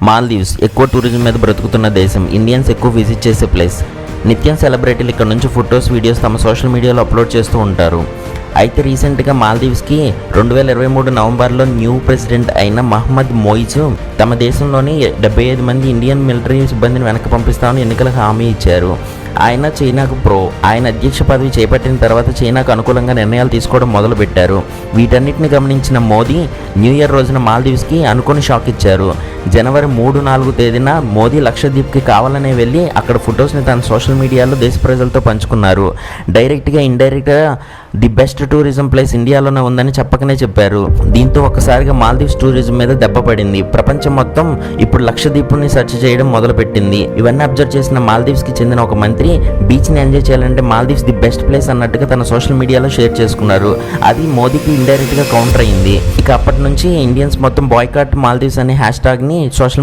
మాల్దీవ్స్ ఎక్కువ టూరిజం మీద బ్రతుకుతున్న దేశం. ఇండియన్స్ ఎక్కువ విజిట్ చేసే ప్లేస్. నిత్యం సెలబ్రిటీలు ఇక్కడ నుంచి ఫొటోస్, వీడియోస్ తమ సోషల్ మీడియాలో అప్లోడ్ చేస్తూ ఉంటారు. అయితే రీసెంట్గా మాల్దీవ్స్కి 2023 నవంబర్లో న్యూ ప్రెసిడెంట్ అయిన మహమ్మద్ మొయిజ్ తమ దేశంలోని 75 మంది ఇండియన్ మిలిటరీ సిబ్బందిని వెనక్కి పంపిస్తామని ఎన్నికలకు హామీ ఇచ్చారు. ఆయన చైనాకు ఆయన అధ్యక్ష పదవి చేపట్టిన తర్వాత చైనాకు అనుకూలంగా నిర్ణయాలు తీసుకోవడం మొదలుపెట్టారు. వీటన్నిటిని గమనించిన మోదీ న్యూ ఇయర్ రోజున మాల్దీవ్స్కి అనుకోని షాక్ ఇచ్చారు. జనవరి 3-4 తేదీన మోదీ లక్షద్వీప్కి కావాలనే వెళ్ళి అక్కడ ఫొటోస్ని తన సోషల్ మీడియాలో దేశ ప్రజలతో పంచుకున్నారు. డైరెక్ట్గా ఇండైరెక్ట్గా ది బెస్ట్ టూరిజం ప్లేస్ ఇండియాలోనే ఉందని చెప్పకనే చెప్పారు. దీంతో ఒక్కసారిగా మాల్దీవ్స్ టూరిజం మీద దెబ్బ పడింది. ప్రపంచం మొత్తం ఇప్పుడు లక్షద్వీప్ని సెర్చ్ చేయడం మొదలుపెట్టింది. ఇవన్నీ అబ్జర్వ్ చేసిన మాల్దీవ్స్కి చెందిన ఒక మంత్రి బీచ్ని ఎంజాయ్ చేయాలంటే మాల్దీవ్స్ ది బెస్ట్ ప్లేస్ అన్నట్టుగా తన సోషల్ మీడియాలో షేర్ చేసుకున్నారు. అది మోదీకి ఇండైరెక్ట్గా కౌంటర్ అయింది. ఇక అప్పటి నుంచి ఇండియన్స్ మొత్తం బాయ్కాట్ మాల్దీవ్స్ అనే హ్యాష్ ట్యాగ్ని సోషల్